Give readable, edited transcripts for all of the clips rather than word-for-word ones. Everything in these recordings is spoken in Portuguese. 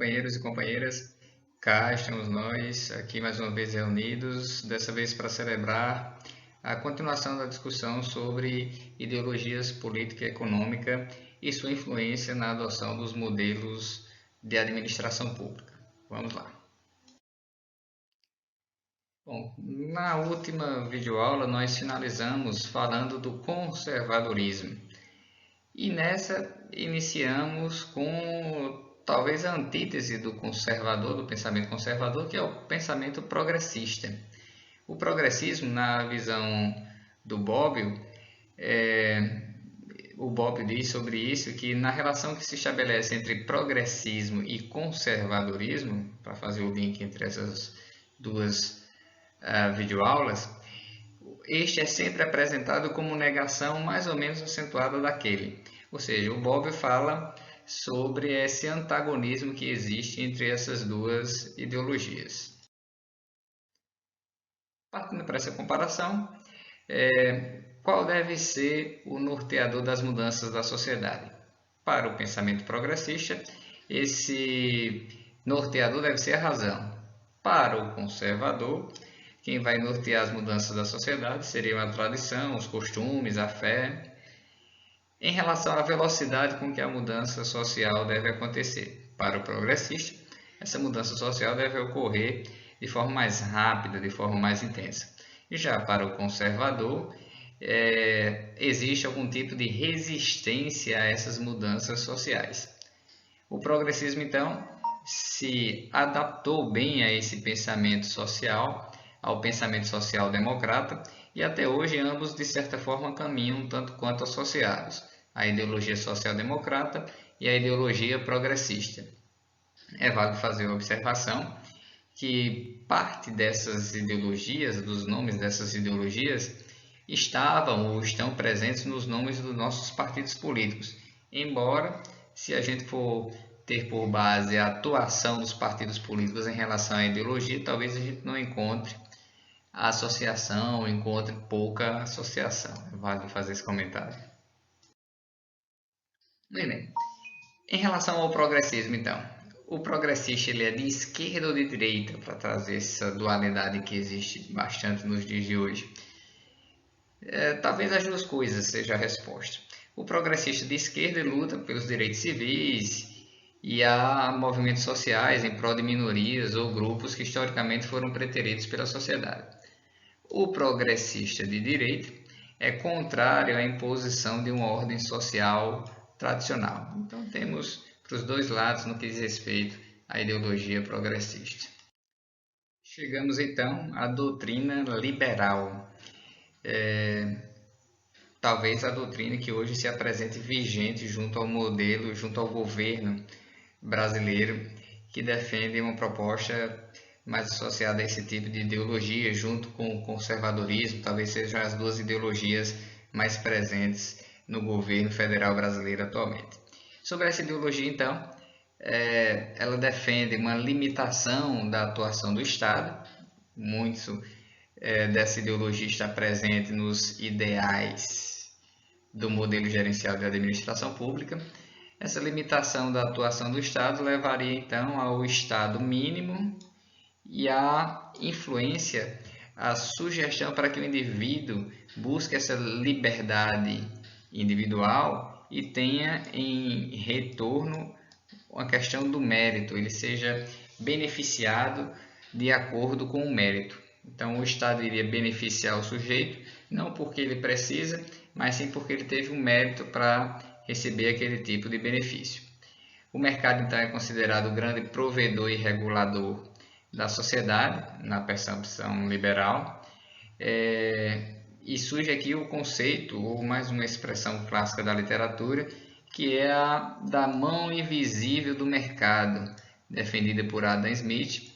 companheiros e companheiras, cá estamos nós, aqui mais uma vez reunidos, dessa vez para celebrar a continuação da discussão sobre ideologias política e econômica e sua influência na adoção dos modelos de administração pública. Vamos lá. Bom, na última videoaula nós finalizamos falando do conservadorismo e nessa iniciamos com talvez a antítese do conservador, do pensamento conservador, que é o pensamento progressista. O progressismo, na visão do Bobbio, o Bobbio diz sobre isso que na relação que se estabelece entre progressismo e conservadorismo, para fazer o link entre essas duas videoaulas, este é sempre apresentado como negação mais ou menos acentuada daquele. Ou seja, o Bobbio fala sobre esse antagonismo que existe entre essas duas ideologias. Partindo para essa comparação, qual deve ser o norteador das mudanças da sociedade? Para o pensamento progressista, esse norteador deve ser a razão. Para o conservador, quem vai nortear as mudanças da sociedade seriam a tradição, os costumes, a fé. Em relação à velocidade com que a mudança social deve acontecer, para o progressista, essa mudança social deve ocorrer de forma mais rápida, de forma mais intensa. E já para o conservador, existe algum tipo de resistência a essas mudanças sociais. O progressismo, então, se adaptou bem a esse pensamento social, ao pensamento social-democrata, e até hoje ambos, de certa forma, caminham tanto quanto associados, a ideologia social-democrata e a ideologia progressista. É válido fazer a observação que parte dessas ideologias, dos nomes dessas ideologias, estavam ou estão presentes nos nomes dos nossos partidos políticos, embora, se a gente for ter por base a atuação dos partidos políticos em relação à ideologia, talvez a gente não encontre a associação, encontre pouca associação. É válido fazer esse comentário. Bem, em relação ao progressismo, então, o progressista ele é de esquerda ou de direita, para trazer essa dualidade que existe bastante nos dias de hoje? Talvez as duas coisas seja a resposta. O progressista de esquerda luta pelos direitos civis e há movimentos sociais em prol de minorias ou grupos que historicamente foram preteridos pela sociedade. O progressista de direita é contrário à imposição de uma ordem social tradicional. Então temos para os dois lados no que diz respeito à ideologia progressista. Chegamos então à doutrina liberal. Talvez a doutrina que hoje se apresente vigente junto ao modelo, junto ao governo brasileiro, que defende uma proposta mais associada a esse tipo de ideologia, junto com o conservadorismo, talvez sejam as duas ideologias mais presentes no governo federal brasileiro atualmente. Sobre essa ideologia, então, ela defende uma limitação da atuação do Estado. Muito dessa ideologia está presente nos ideais do modelo gerencial de administração pública. Essa limitação da atuação do Estado levaria, então, ao Estado mínimo e à influência, a sugestão para que o indivíduo busque essa liberdade individual e tenha em retorno a questão do mérito, ele seja beneficiado de acordo com o mérito. Então o Estado iria beneficiar o sujeito, não porque ele precisa, mas sim porque ele teve um mérito para receber aquele tipo de benefício. O mercado então é considerado o grande provedor e regulador da sociedade, na percepção liberal, e surge aqui o conceito, ou mais uma expressão clássica da literatura, que é a da mão invisível do mercado, defendida por Adam Smith,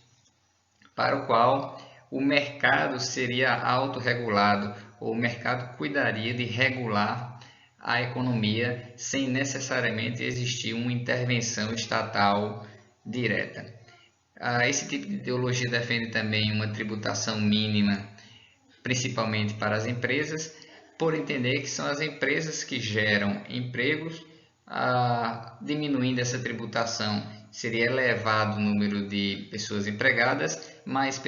para o qual o mercado seria autorregulado, ou o mercado cuidaria de regular a economia sem necessariamente existir uma intervenção estatal direta. Esse tipo de ideologia defende também uma tributação mínima, principalmente para as empresas, por entender que são as empresas que geram empregos. Diminuindo essa tributação seria elevado o número de pessoas empregadas, mais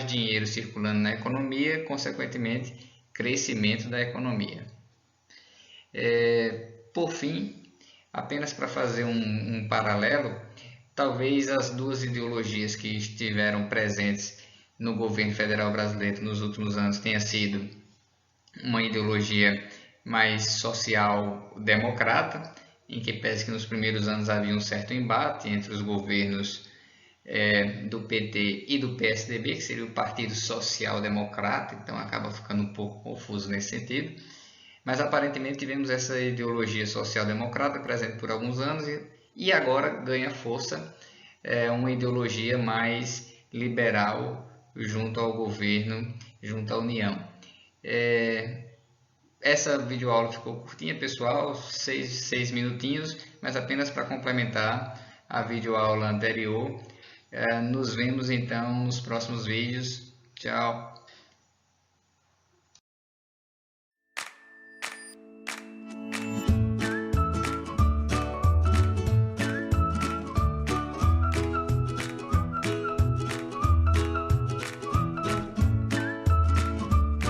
dinheiro circulando na economia, consequentemente, crescimento da economia. Por fim, apenas para fazer um paralelo, talvez as duas ideologias que estiveram presentes no governo federal brasileiro nos últimos anos tenha sido uma ideologia mais social-democrata, em que pese que nos primeiros anos havia um certo embate entre os governos do PT e do PSDB, que seria o Partido Social Democrata, então acaba ficando um pouco confuso nesse sentido. Mas aparentemente tivemos essa ideologia social-democrata presente por alguns anos e agora ganha força uma ideologia mais liberal junto ao governo, junto à União. Essa videoaula ficou curtinha, pessoal, 6 minutinhos, mas apenas para complementar a videoaula anterior. Nos vemos então nos próximos vídeos. Tchau!